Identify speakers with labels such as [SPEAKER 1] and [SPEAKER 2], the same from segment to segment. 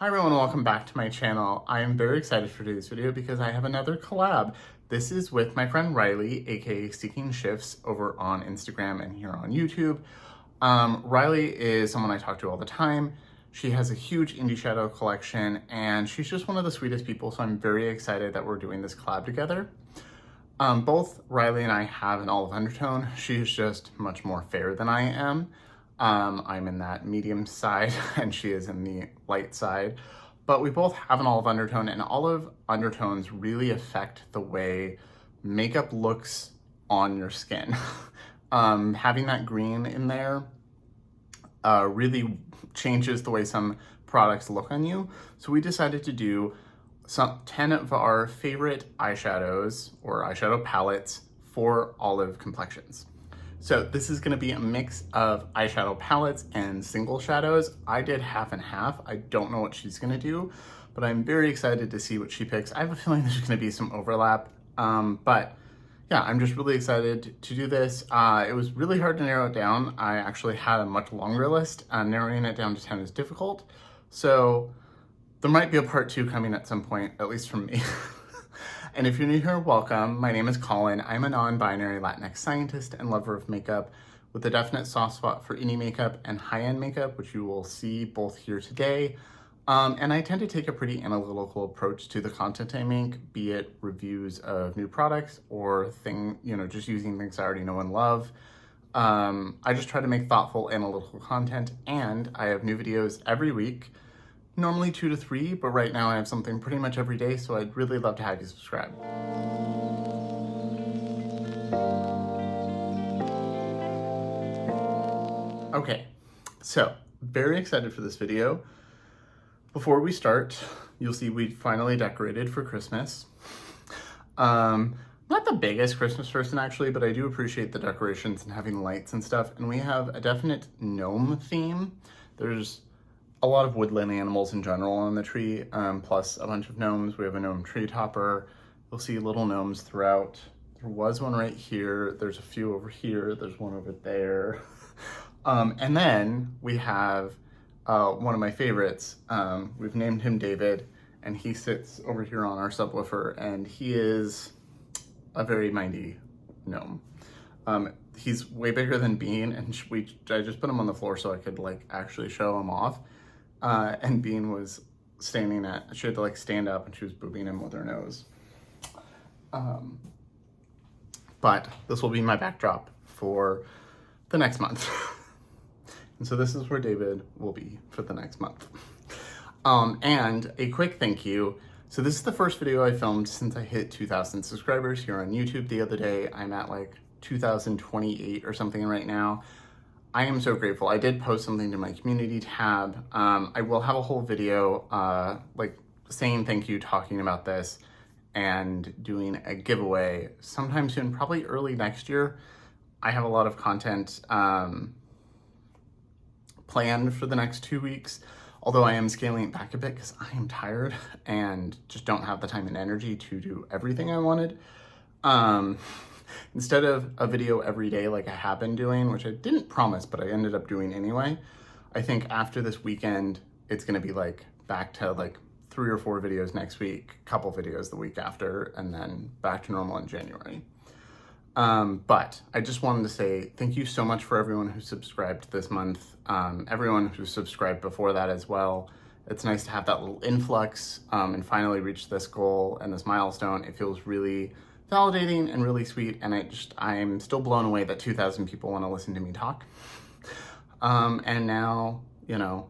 [SPEAKER 1] Hi everyone, welcome back to my channel. I am very excited for today's video because I have another collab. This is with my friend Riley, aka Seeking Shifts, over on Instagram and here on YouTube. Riley is someone I talk to all the time. She has a huge indie shadow collection and she's just one of the sweetest people, so I'm very excited that we're doing this collab together. Both Riley and I have an olive undertone. She's just much more fair than I am. I'm in that medium side and she is in the light side, but we both have an olive undertone, and olive undertones really affect the way makeup looks on your skin. Having that green in there really changes the way some products look on you. So we decided to do 10 of our favorite eyeshadows or eyeshadow palettes for olive complexions. So this is gonna be a mix of eyeshadow palettes and single shadows. I did half and half. I don't know what she's gonna do, but I'm very excited to see what she picks. I have a feeling there's gonna be some overlap, but yeah, I'm just really excited to do this. It was really hard to narrow it down. I actually had a much longer list. Narrowing it down to 10 is difficult. So there might be a part 2 coming at some point, at least from me. And if you're new here, welcome. My name is Colin. I'm a non-binary Latinx scientist and lover of makeup with a definite soft spot for indie makeup and high-end makeup, which you will see both here today. And I tend to take a pretty analytical approach to the content I make, be it reviews of new products or just using things I already know and love. I just try to make thoughtful, analytical content, and I have new videos every week. Normally 2 to 3, but right now I have something pretty much every day, so I'd really love to have you subscribe. Okay, so very excited for this video. Before we start, you'll see we finally decorated for Christmas. Not the biggest Christmas person actually, but I do appreciate the decorations and having lights and stuff. And we have a definite gnome theme. There's a lot of woodland animals in general on the tree, plus a bunch of gnomes. We have a gnome tree topper. You'll see little gnomes throughout. There was one right here. There's a few over here. There's one over there. And then we have one of my favorites. We've named him David, and he sits over here on our subwoofer, and he is a very mindy gnome. He's way bigger than Bean, and I just put him on the floor so I could actually show him off. And Bean was she had to stand up, and she was booping him with her nose. But this will be my backdrop for the next month. And so this is where David will be for the next month. And a quick thank you. So this is the first video I filmed since I hit 2,000 subscribers here on YouTube the other day. I'm at 2,028 or something right now. I am so grateful. I did post something to my community tab. I will have a whole video saying thank you, talking about this, and doing a giveaway sometime soon, probably early next year. I have a lot of content planned for the next 2 weeks, although I am scaling it back a bit because I am tired and just don't have the time and energy to do everything I wanted. Instead of a video every day like I have been doing, which I didn't promise, but I ended up doing anyway, I think after this weekend, it's gonna be back to 3 or 4 videos next week, couple videos the week after, and then back to normal in January. But I just wanted to say thank you so much for everyone who subscribed this month, everyone who subscribed before that as well. It's nice to have that little influx and finally reach this goal and this milestone. It feels really validating and really sweet, and I'm still blown away that 2,000 people want to listen to me talk. And now,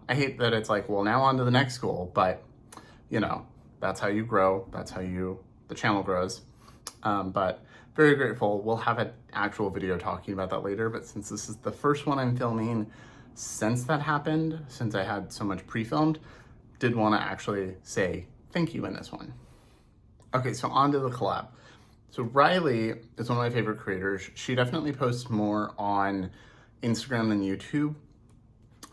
[SPEAKER 1] I hate that it's well, now on to the next goal, but that's how you grow. That's how the channel grows. But very grateful. We'll have an actual video talking about that later, but since this is the first one I'm filming since that happened, since I had so much pre-filmed, did want to actually say thank you in this one. Okay, so on to the collab. So Riley is one of my favorite creators. She definitely posts more on Instagram than YouTube.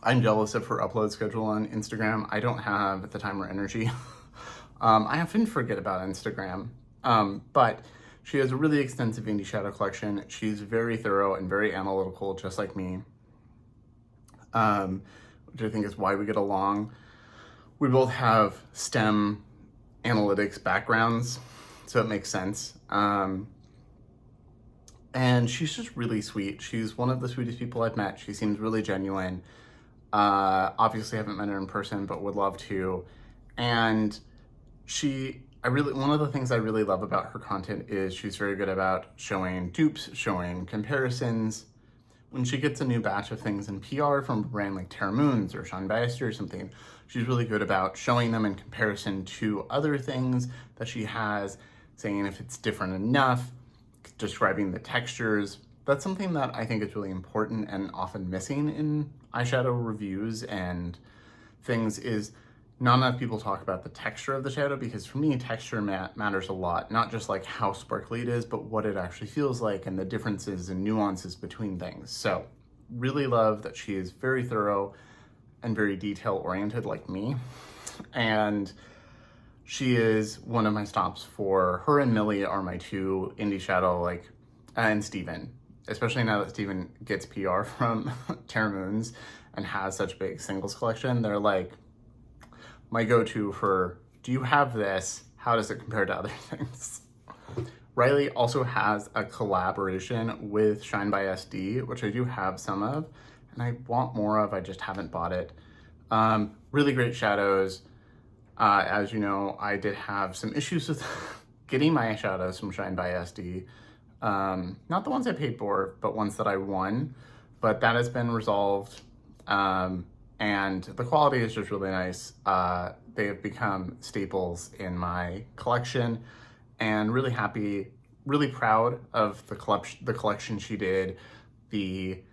[SPEAKER 1] I'm jealous of her upload schedule on Instagram. I don't have the time or energy. I often forget about Instagram, but she has a really extensive indie shadow collection. She's very thorough and very analytical, just like me, which I think is why we get along. We both have STEM analytics backgrounds, so it makes sense. And she's just really sweet. She's one of the sweetest people I've met. She seems really genuine. Obviously haven't met her in person, but would love to. And one of the things I really love about her content is she's very good about showing dupes, showing comparisons. When she gets a new batch of things in PR from a brand like Terra Moons or Shine by Esther or something, she's really good about showing them in comparison to other things that she has, saying if it's different enough, describing the textures. That's something that I think is really important and often missing in eyeshadow reviews and things is not enough people talk about the texture of the shadow, because for me, texture matters a lot. Not just like how sparkly it is, but what it actually feels like and the differences and nuances between things. So really love that she is very thorough and very detail oriented like me. And she is one of my stops for her, and Millie are my two indie shadow, and Steven. Especially now that Steven gets PR from Terra Moons and has such big singles collection, they're like my go-to for, do you have this? How does it compare to other things? Riley also has a collaboration with Shine by SD, which I do have some of, and I want more of, I just haven't bought it. Really great shadows. As you know, I did have some issues with getting my eyeshadows from Shine by SD. Not the ones I paid for, but ones that I won, but that has been resolved. And the quality is just really nice. They have become staples in my collection, and really happy, really proud of the collection she did. The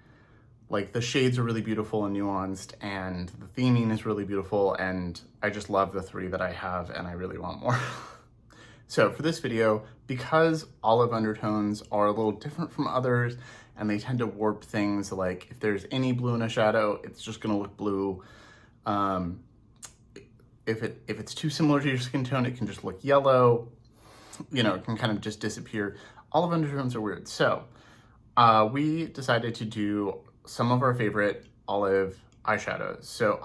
[SPEAKER 1] shades are really beautiful and nuanced, and the theming is really beautiful, and I just love the three that I have, and I really want more. So for this video, because all of Undertones are a little different from others, and they tend to warp things, like if there's any blue in a shadow, it's just gonna look blue. If it's too similar to your skin tone, it can just look yellow. You know, it can kind of just disappear. All of Undertones are weird. So we decided to do some of our favorite olive eyeshadows. So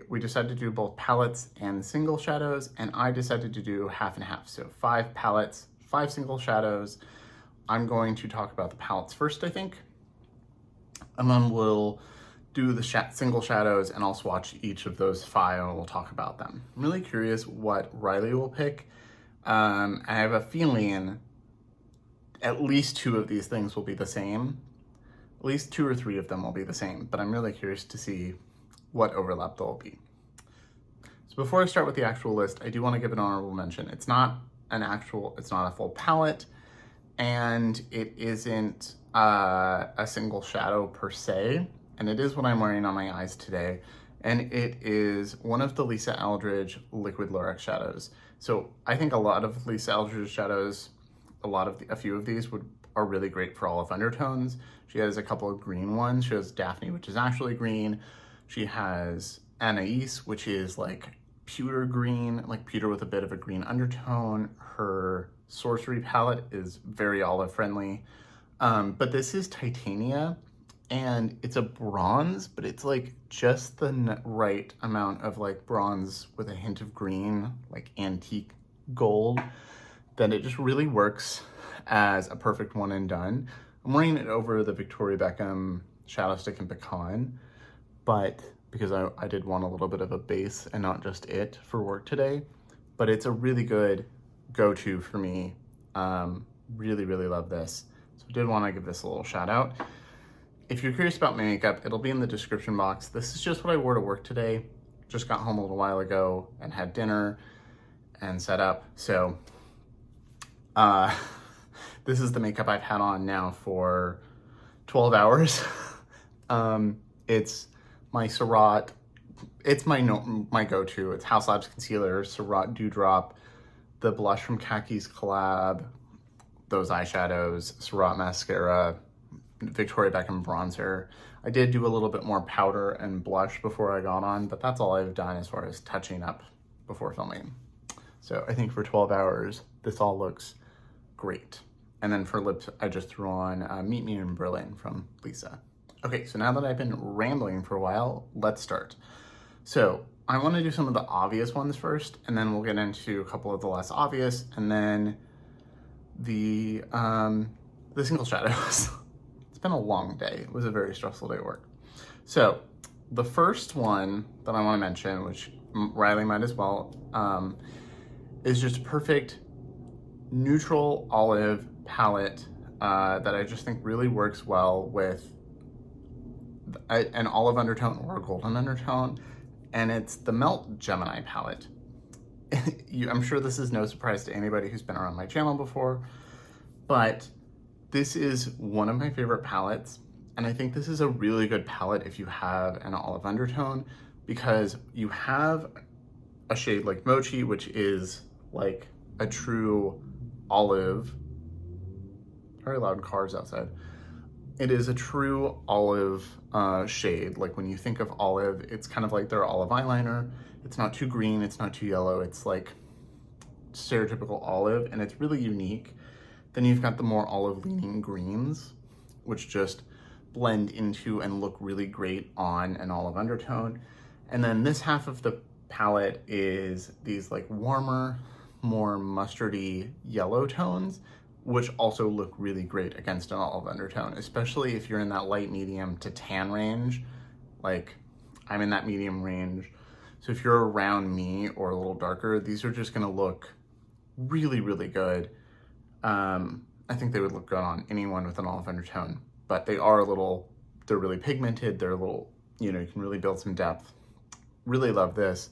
[SPEAKER 1] we decided to do both palettes and single shadows, and I decided to do half and half. So 5 palettes, 5 single shadows. I'm going to talk about the palettes first, I think, and then we'll do the single shadows, and I'll swatch each of those 5 and we'll talk about them. I'm really curious what Riley will pick. I have a feeling at least 2 of these things will be the same. At least 2 or 3 of them will be the same, but I'm really curious to see what overlap there will be. So before I start with the actual list, I do want to give an honorable mention. It's not a full palette, and it isn't a single shadow per se, and it is what I'm wearing on my eyes today, and it is one of the Lisa Aldridge Liquid Lurex shadows. So I think a lot of Lisa Aldridge shadows, a few of these are really great for all of Undertones. She has a couple of green ones. She has Daphne, which is actually green. She has Anais, which is like pewter green, like pewter with a bit of a green undertone. Her Sorcery palette is very olive friendly. But this is Titania, and it's a bronze, but it's like just the right amount of like bronze with a hint of green, like antique gold, that it just really works as a perfect one and done. I'm wearing it over the Victoria Beckham Shadow Stick and Pecan, but because I did want a little bit of a base and not just it for work today, but it's a really good go-to for me. Really, really love this. So I did want to give this a little shout out. If you're curious about my makeup, it'll be in the description box. This is just what I wore to work today. Just got home a little while ago and had dinner and set up. So this is the makeup I've had on now for 12 hours. It's my Surratt. It's my go-to. It's House Labs Concealer, Surratt Dewdrop, the blush from Khaki's Collab, those eyeshadows, Surratt mascara, Victoria Beckham bronzer. I did do a little bit more powder and blush before I got on, but that's all I've done as far as touching up before filming. So I think for 12 hours, this all looks great. And then for lips, I just threw on Meet Me in Berlin from Lisa. Okay, so now that I've been rambling for a while, let's start. So I want to do some of the obvious ones first, and then we'll get into a couple of the less obvious, and then the single shadows. It's been a long day. It was a very stressful day at work. So the first one that I want to mention, which Riley might as well, is just a perfect neutral olive palette that I just think really works well with an olive undertone or a golden undertone, and it's the Melt Gemini palette. I'm sure this is no surprise to anybody who's been around my channel before, but this is one of my favorite palettes, and I think this is a really good palette if you have an olive undertone, because you have a shade like Mochi, which is like a true olive. Very loud cars outside. It is a true olive shade. Like when you think of olive, it's kind of like their olive eyeliner. It's not too green, it's not too yellow. It's like stereotypical olive, and it's really unique. Then you've got the more olive leaning greens, which just blend into and look really great on an olive undertone. And then this half of the palette is these like warmer, more mustardy yellow tones, which also look really great against an olive undertone, especially if you're in that light medium to tan range. Like I'm in that medium range. So if you're around me or a little darker, these are just gonna look really, really good. I think they would look good on anyone with an olive undertone, but they're really pigmented. They're a little, you can really build some depth. Really love this.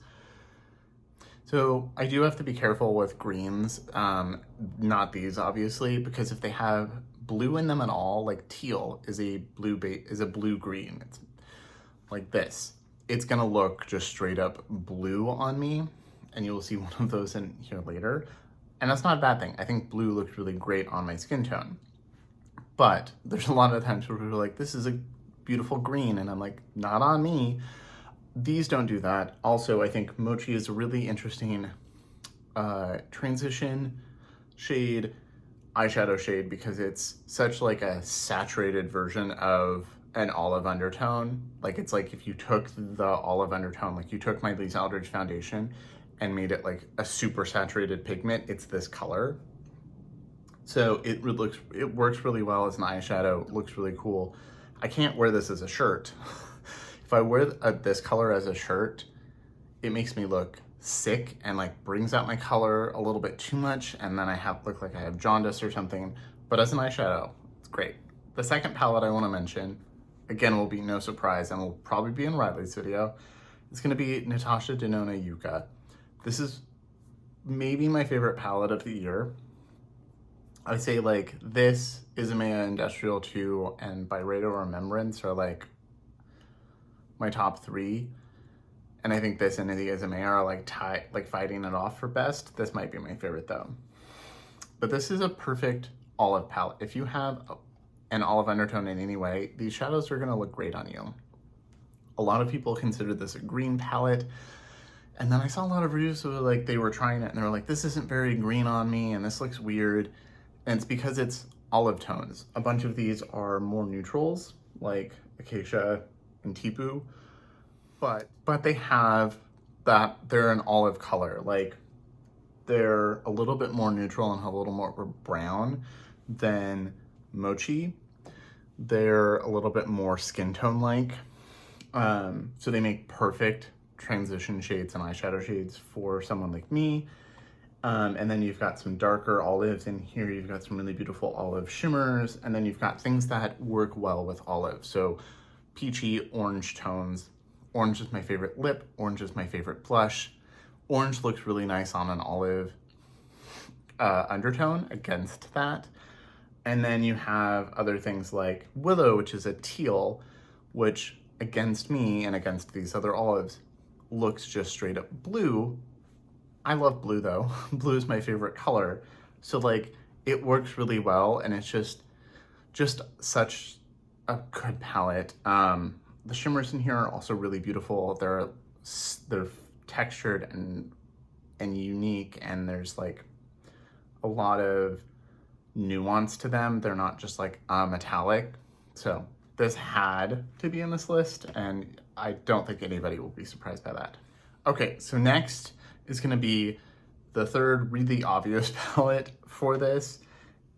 [SPEAKER 1] So I do have to be careful with greens, not these obviously, because if they have blue in them at all, like teal is a blue green. It's like this. It's gonna look just straight up blue on me, and you'll see one of those in here later. And that's not a bad thing. I think blue looks really great on my skin tone. But there's a lot of times where people are like, this is a beautiful green, and I'm like, not on me. These don't do that. Also, I think Mochi is a really interesting transition shade, eyeshadow shade, because it's such like a saturated version of an olive undertone. Like it's like if you took the olive undertone, like you took my Lise Aldridge foundation and made it like a super saturated pigment, it's this color. So it works really well as an eyeshadow. It looks really cool. I can't wear this as a shirt. If I wear this color as a shirt, it makes me look sick and like brings out my color a little bit too much, and then I look like I have jaundice or something. But as an eyeshadow, it's great. The second palette I want to mention, again, will be no surprise and will probably be in Riley's video. It's going to be Natasha Denona Yucca. This is maybe my favorite palette of the year. I say like this, Isamaya Industrial 2, and Byredo Remembrance are like my top three. And I think this and the Isamaya are like fighting it off for best. This might be my favorite though. But this is a perfect olive palette. If you have an olive undertone in any way, these shadows are gonna look great on you. A lot of people consider this a green palette. And then I saw a lot of reviews where like they were trying it and they were like, this isn't very green on me and this looks weird. And it's because it's olive tones. A bunch of these are more neutrals, like Acacia and Tipu, but they have that, they're an olive color. Like they're a little bit more neutral and have a little more brown than Mochi. They're a little bit more skin tone like. So they make perfect transition shades and eyeshadow shades for someone like me. And then you've got some darker olives in here. You've got some really beautiful olive shimmers. And then you've got things that work well with olive. So peachy orange tones. Orange is my favorite lip. Orange is my favorite blush. Orange looks really nice on an olive undertone against that. And then you have other things like Willow, which is a teal, which against me and against these other olives looks just straight up blue. I love blue though. Blue is my favorite color. So like it works really well, and it's just such a good palette. The shimmers in here are also really beautiful. They're textured and unique, and there's like a lot of nuance to them. They're not just like metallic. So this had to be in this list, and I don't think anybody will be surprised by that. Okay, so next is gonna be the third really obvious palette for this,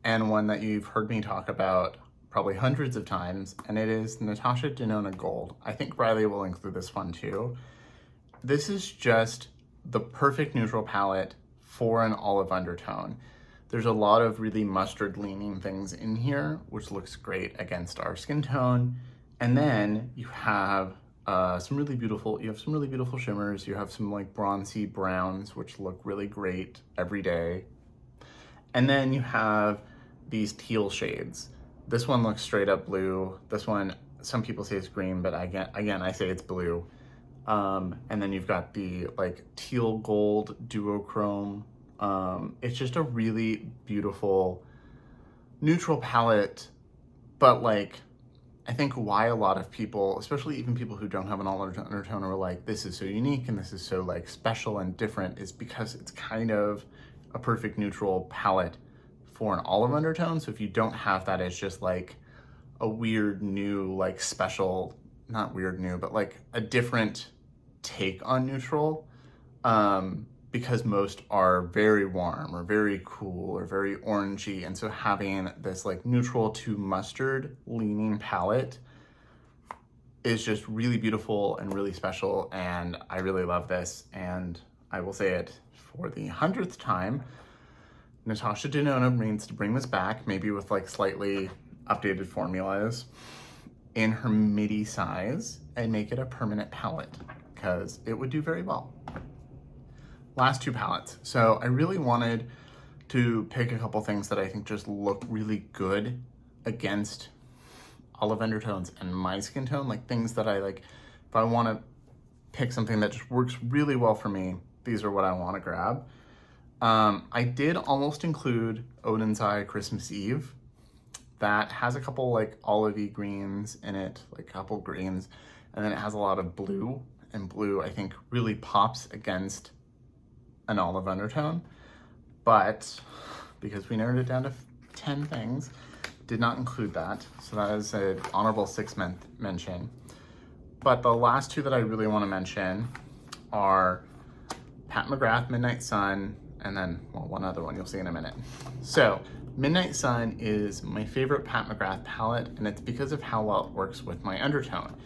[SPEAKER 1] and one that you've heard me talk about probably hundreds of times, and it is Natasha Denona Gold. I think Riley will include this one too. This is just the perfect neutral palette for an olive undertone. There's a lot of really mustard leaning things in here, which looks great against our skin tone. And then you have some really beautiful shimmers. You have some like bronzy browns, which look really great every day. And then you have these teal shades. This one looks straight up blue. This one, some people say it's green, but again, I say it's blue. And then you've got the like teal gold duochrome. It's just a really beautiful neutral palette, but like, I think why a lot of people, especially even people who don't have an olive undertone, are like, this is so unique and this is so like special and different, is because it's kind of a perfect neutral palette for an olive undertone. So if you don't have that, it's just like a weird new, like special, not weird new, but like a different take on neutral, because most are very warm or very cool or very orangey. And so having this like neutral to mustard leaning palette is just really beautiful and really special. And I really love this. And I will say it for the 100th time, Natasha Denona needs to bring this back, maybe with like slightly updated formulas in her midi size, and make it a permanent palette, because it would do very well. Last two palettes. So I really wanted to pick a couple things that I think just look really good against olive undertones and my skin tone, like things that I like, if I want to pick something that just works really well for me, these are what I want to grab. I did almost include Odin's Eye Christmas Eve. That has a couple like olivey greens in it, like a couple greens, and then it has a lot of blue, and blue I think really pops against an olive undertone. But because we narrowed it down to 10 things, did not include that. So that is an honorable 6th mention. But the last two that I really want to mention are Pat McGrath Midnight Sun, and then, well, one other one you'll see in a minute. So Midnight Sun is my favorite Pat McGrath palette, and it's because of how well it works with my undertone.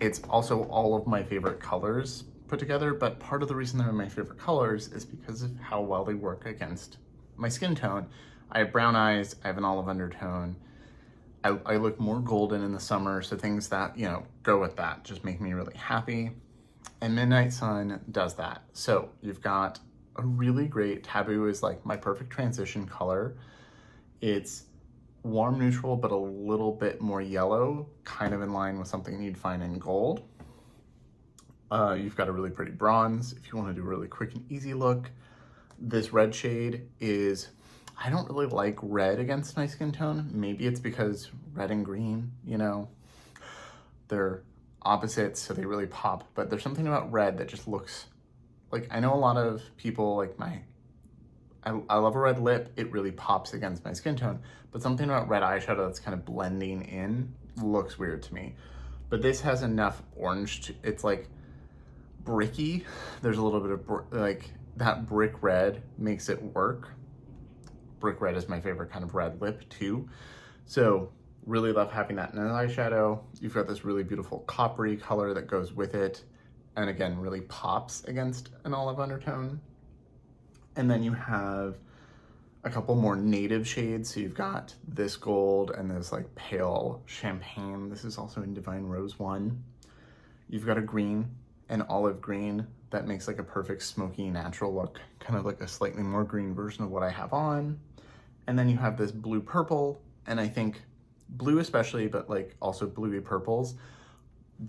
[SPEAKER 1] It's also all of my favorite colors put together, but part of the reason they're my favorite colors is because of how well they work against my skin tone. I have brown eyes, I have an olive undertone. I look more golden in the summer, so things that, you know, go with that just make me really happy. And Midnight Sun does that. So you've got a really great, Taboo is like my perfect transition color. It's warm neutral, but a little bit more yellow, kind of in line with something you'd find in gold. You've got a really pretty bronze if you want to do a really quick and easy look. This red shade is, I don't really like red against my skin tone. Maybe it's because red and green, you know, they're opposites, so they really pop. But there's something about red that just looks like, I know a lot of people like I love a red lip. It really pops against my skin tone. But something about red eyeshadow that's kind of blending in looks weird to me. But this has enough orange to, it's like bricky. There's a little bit of like that brick red makes it work. Brick red is my favorite kind of red lip too. So really love having that in an eyeshadow. You've got this really beautiful coppery color that goes with it. And again, really pops against an olive undertone. And then you have a couple more native shades. So you've got this gold and this like pale champagne. This is also in Divine Rose 1. You've got a green, an olive green that makes like a perfect smoky natural look, kind of like a slightly more green version of what I have on. And then you have this blue purple, and I think blue especially, but like also bluey purples,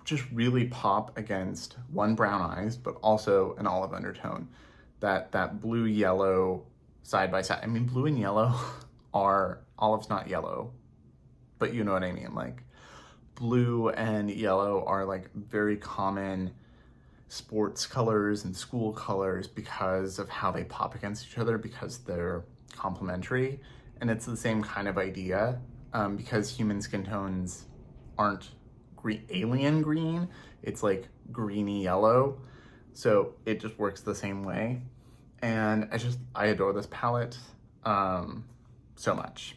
[SPEAKER 1] just really pop against one, brown eyes, but also an olive undertone. That blue yellow side by side. I mean, blue and yellow are, olive's not yellow, but you know what I mean. Like blue and yellow are like very common sports colors and school colors because of how they pop against each other, because they're complementary. And it's the same kind of idea, because human skin tones aren't alien green, it's like greeny yellow. So it just works the same way. And I adore this palette so much.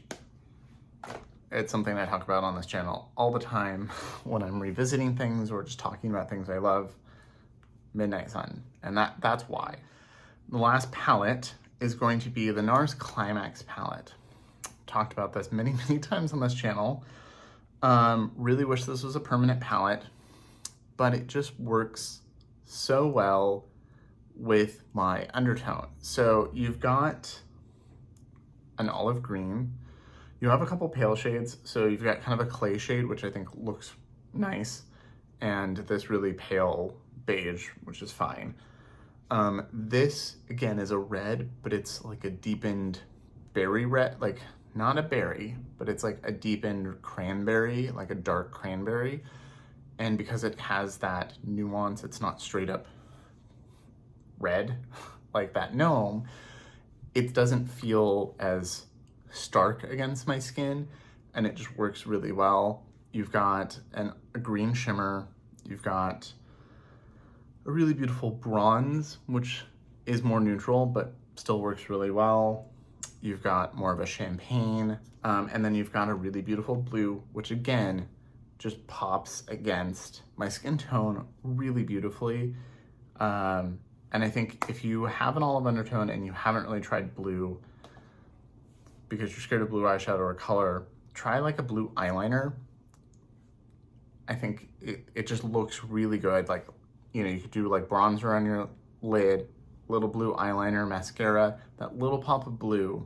[SPEAKER 1] It's something I talk about on this channel all the time when I'm revisiting things or just talking about things I love. Midnight Sun, and that's why. The last palette is going to be the Nars Climax palette. Talked about this many, many times on this channel. Really wish this was a permanent palette, but it just works so well with my undertone. So you've got an olive green. You have a couple pale shades. So you've got kind of a clay shade, which I think looks nice, and this really pale beige, which is fine. This again is a red, but it's like a deepened berry red, like not a berry, but it's like a deepened cranberry, like a dark cranberry. And because it has that nuance, it's not straight up red like that gnome, it doesn't feel as stark against my skin, and it just works really well. You've got a green shimmer, you've got a really beautiful bronze, which is more neutral, but still works really well. You've got more of a champagne, and then you've got a really beautiful blue, which again, just pops against my skin tone really beautifully. And I think if you have an olive undertone and you haven't really tried blue because you're scared of blue eyeshadow or color, try like a blue eyeliner. I think it just looks really good. Like, you know, you could do like bronzer on your lid, little blue eyeliner, mascara, that little pop of blue.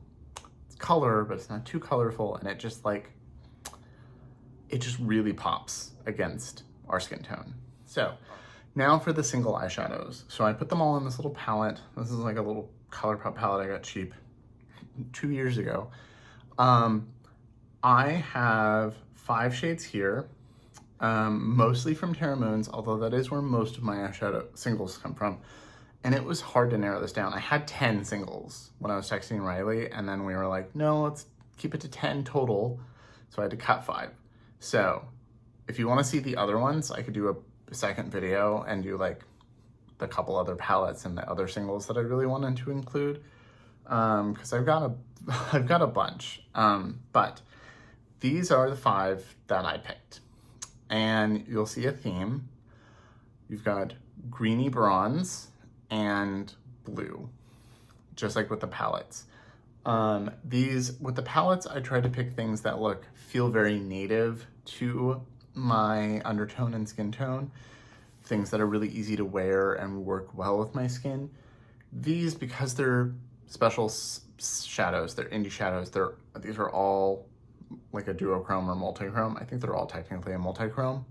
[SPEAKER 1] It's color, but it's not too colorful, and it just really pops against our skin tone. So now for the single eyeshadows. So I put them all in this little palette. This is like a little ColourPop palette I got cheap 2 years ago. I have 5 shades here. Mostly from Terra Moons, although that is where most of my eyeshadow singles come from. And it was hard to narrow this down. I had 10 singles when I was texting Riley, and then we were like, no, let's keep it to 10 total. So I had to cut 5. So if you want to see the other ones, I could do a second video and do like the couple other palettes and the other singles that I really wanted to include. Because I've got a bunch. But these are the 5 that I picked. And you'll see a theme. You've got greeny bronze and blue, just like with the palettes. With the palettes, I try to pick things that feel very native to my undertone and skin tone, things that are really easy to wear and work well with my skin. These, because they're special shadows, they're indie shadows, these are all like a duochrome or multichrome. I think they're all technically a multichrome.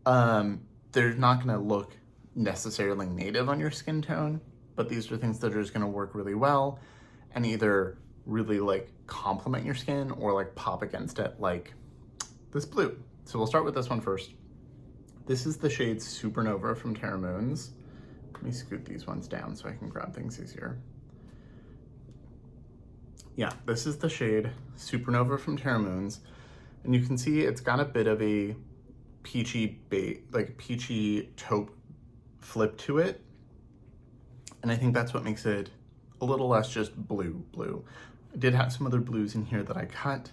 [SPEAKER 1] They're not going to look necessarily native on your skin tone, but these are things that are just going to work really well and either really like complement your skin or like pop against it, like this blue. So we'll start with this one first. This is the shade Supernova from Terra Moons. Let me scoot these ones down so I can grab things easier. Yeah, this is the shade Supernova from Terra Moons, and you can see it's got a bit of a peachy taupe flip to it, and I think that's what makes it a little less just blue. I did have some other blues in here that I cut,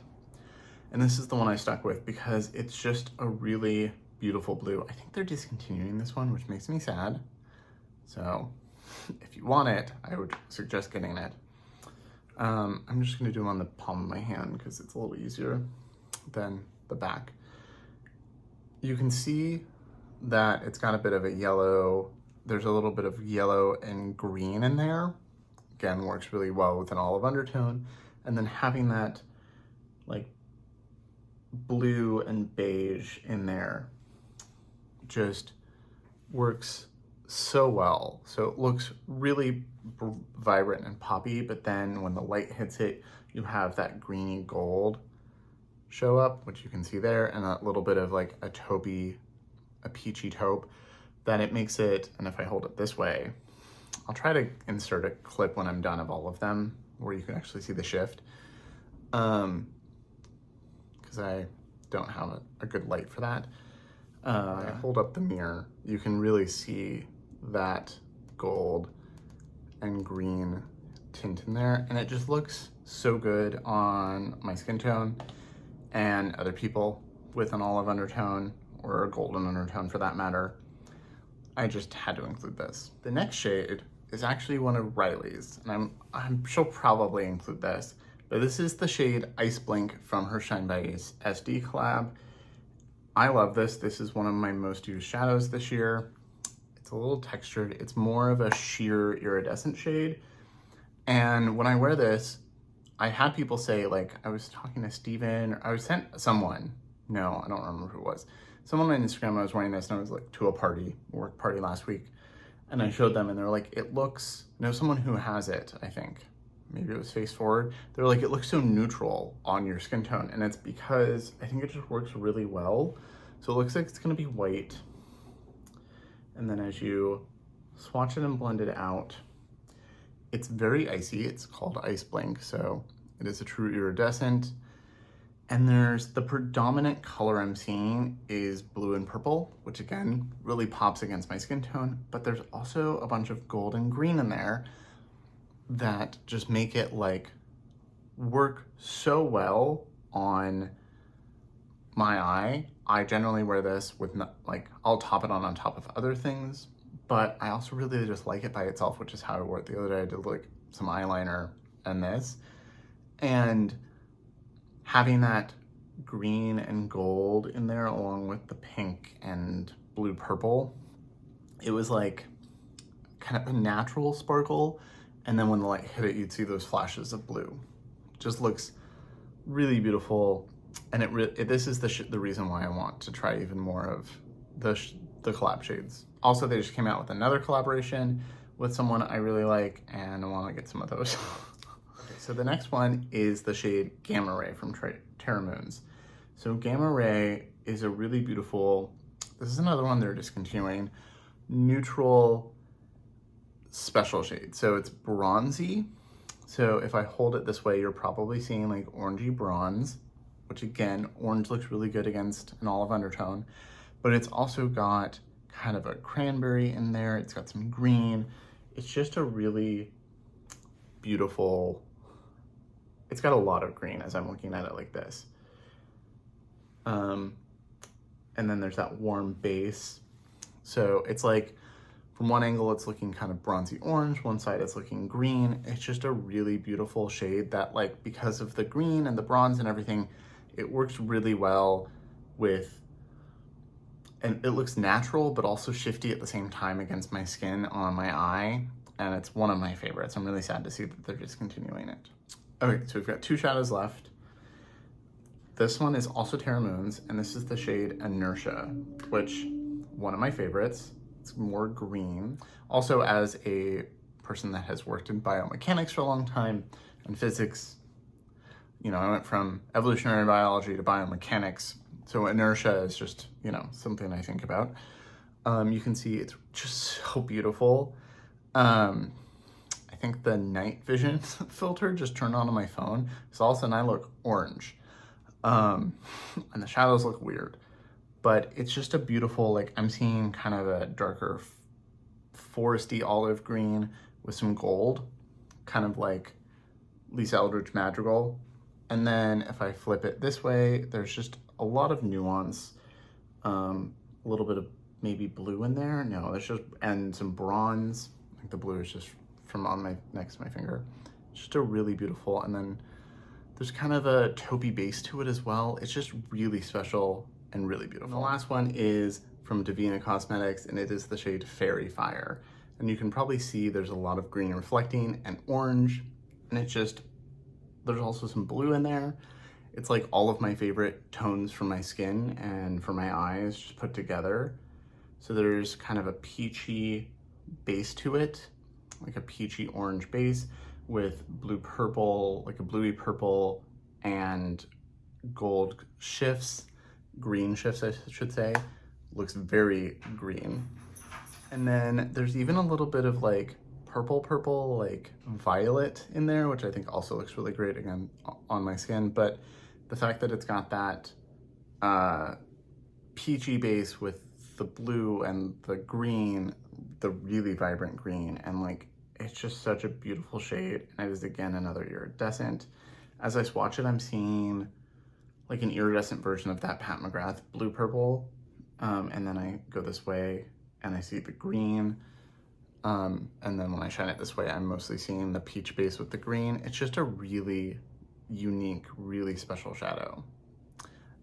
[SPEAKER 1] and this is the one I stuck with because it's just a really beautiful blue. I think they're discontinuing this one, which makes me sad. So if you want it, I would suggest getting it. I'm just gonna do them on the palm of my hand because it's a little easier than the back. You can see that it's got a bit of a yellow, there's a little bit of yellow and green in there. Again, works really well with an olive undertone. And then having that like blue and beige in there just works so well. So it looks really vibrant and poppy, but then when the light hits it, you have that greeny gold show up, which you can see there, and a little bit of like a peachy taupe, that it makes it, and if I hold it this way, I'll try to insert a clip when I'm done of all of them where you can actually see the shift, because I don't have a good light for that. I hold up the mirror, you can really see that gold and green tint in there, and it just looks so good on my skin tone and other people with an olive undertone or a golden undertone for that matter. I just had to include this. The next shade is actually one of Riley's, and she'll probably include this, but this is the shade Ice Blink from her Shine by SD collab. I love this. This is one of my most used shadows this year. It's a little textured. It's more of a sheer iridescent shade. And when I wear this, I had people say, like, I was talking to Steven, or I was sent someone, no, I don't remember who it was. Someone on Instagram, I was wearing this and I was like to a party, work party last week. And I showed them and they're like, it looks, someone who has it, I think, maybe it was face forward. They're like, it looks so neutral on your skin tone. And it's because I think it just works really well. So it looks like it's gonna be white. And then as you swatch it and blend it out, it's very icy. It's called Ice Blink, so it is a true iridescent. And there's the predominant color I'm seeing is blue and purple, which again, really pops against my skin tone, but there's also a bunch of gold and green in there that just make it like work so well on my eye. I generally wear this with I'll top it on top of other things, but I also really just like it by itself, which is how I wore it the other day. I did like some eyeliner and this, and having that green and gold in there along with the pink and blue purple, it was like kind of a natural sparkle. And then when the light hit it, you'd see those flashes of blue. Just looks really beautiful. And this is the reason why I want to try even more of the collab shades. Also, they just came out with another collaboration with someone I really like, and I want to get some of those. So the next one is the shade Gamma Ray from Terra Moons. So Gamma Ray is a really beautiful, this is another one they're discontinuing, neutral special shade. So it's bronzy. So if I hold it this way, you're probably seeing like orangey bronze, which again, orange looks really good against an olive undertone, but it's also got kind of a cranberry in there. It's got some green. It's just a really beautiful, it's got a lot of green as I'm looking at it like this. And then there's that warm base. So it's like, from one angle, it's looking kind of bronzy orange. One side it's looking green. It's just a really beautiful shade that, like, because of the green and the bronze and everything, it works really well with, and it looks natural, but also shifty at the same time against my skin on my eye. And it's one of my favorites. I'm really sad to see that they're discontinuing it. Okay, so we've got two shadows left. This one is also Terra Moons, and this is the shade Inertia, which one of my favorites. It's more green. Also, as a person that has worked in biomechanics for a long time and physics, I went from evolutionary biology to biomechanics. So inertia is just, something I think about. You can see it's just so beautiful. I think the night vision filter just turned on my phone. So all of a sudden I look orange. And the shadows look weird. But it's just a beautiful, like, I'm seeing kind of a darker foresty olive green with some gold, kind of like Lisa Eldridge Madrigal. And then if I flip it this way, there's just a lot of nuance, a little bit of maybe blue in there. No, there's just, and some bronze. I think the blue is just from next to my finger. It's just a really beautiful, and then there's kind of a taupey base to it as well. It's just really special and really beautiful. And the last one is from Nomad Cosmetics, and it is the shade Fairy Fire. And you can probably see there's a lot of green reflecting and orange, and it's just, there's also some blue in there. It's like all of my favorite tones for my skin and for my eyes just put together. So there's kind of a peachy base to it, like a peachy orange base with blue purple, like a bluey purple and gold shifts. Green shifts, I should say. Looks very green. And then there's even a little bit of like purple, like violet in there, which I think also looks really great again on my skin. But the fact that it's got that peachy base with the blue and the green the really vibrant green, and like, it's just such a beautiful shade. And it is, again, another iridescent. As I swatch it, I'm seeing like an iridescent version of that Pat McGrath blue purple. And then I go this way and I see the green. And then when I shine it this way, I'm mostly seeing the peach base with the green. It's just a really unique, really special shadow.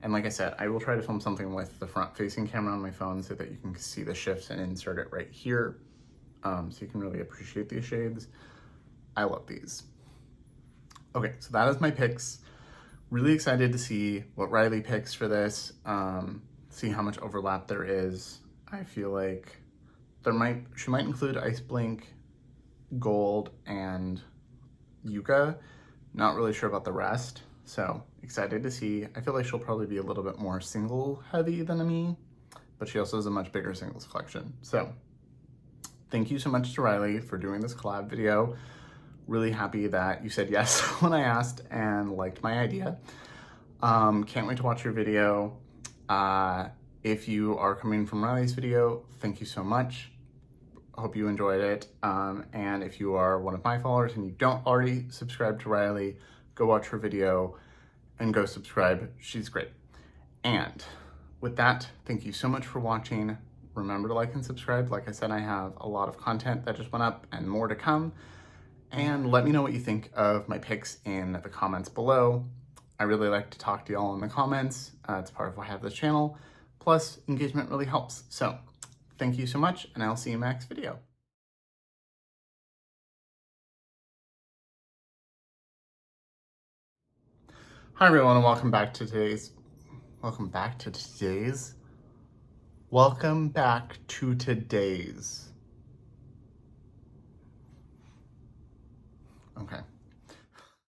[SPEAKER 1] And like I said, I will try to film something with the front-facing camera on my phone so that you can see the shifts and insert it right here, so you can really appreciate these shades. I love these. Okay, so that is my picks. Really excited to see what Riley picks for this, see how much overlap there is. I feel like she might include Ice Blink, Gold, and Yucca. Not really sure about the rest, so excited to see. I feel like she'll probably be a little bit more single heavy than me, but she also has a much bigger singles collection. So thank you so much to Riley for doing this collab video. Really happy that you said yes when I asked and liked my idea. Can't wait to watch your video. If you are coming from Riley's video, thank you so much. Hope you enjoyed it. And if you are one of my followers and you don't already subscribe to Riley, go watch her video and go subscribe. She's great. And with that, thank you so much for watching. Remember to like and subscribe. Like I said, I have a lot of content that just went up and more to come. And let me know what you think of my picks in the comments below. I really like to talk to y'all in the comments. It's part of why I have this channel. Plus, engagement really helps. So thank you so much, and I'll see you in my next video. Hi everyone, and welcome back to today's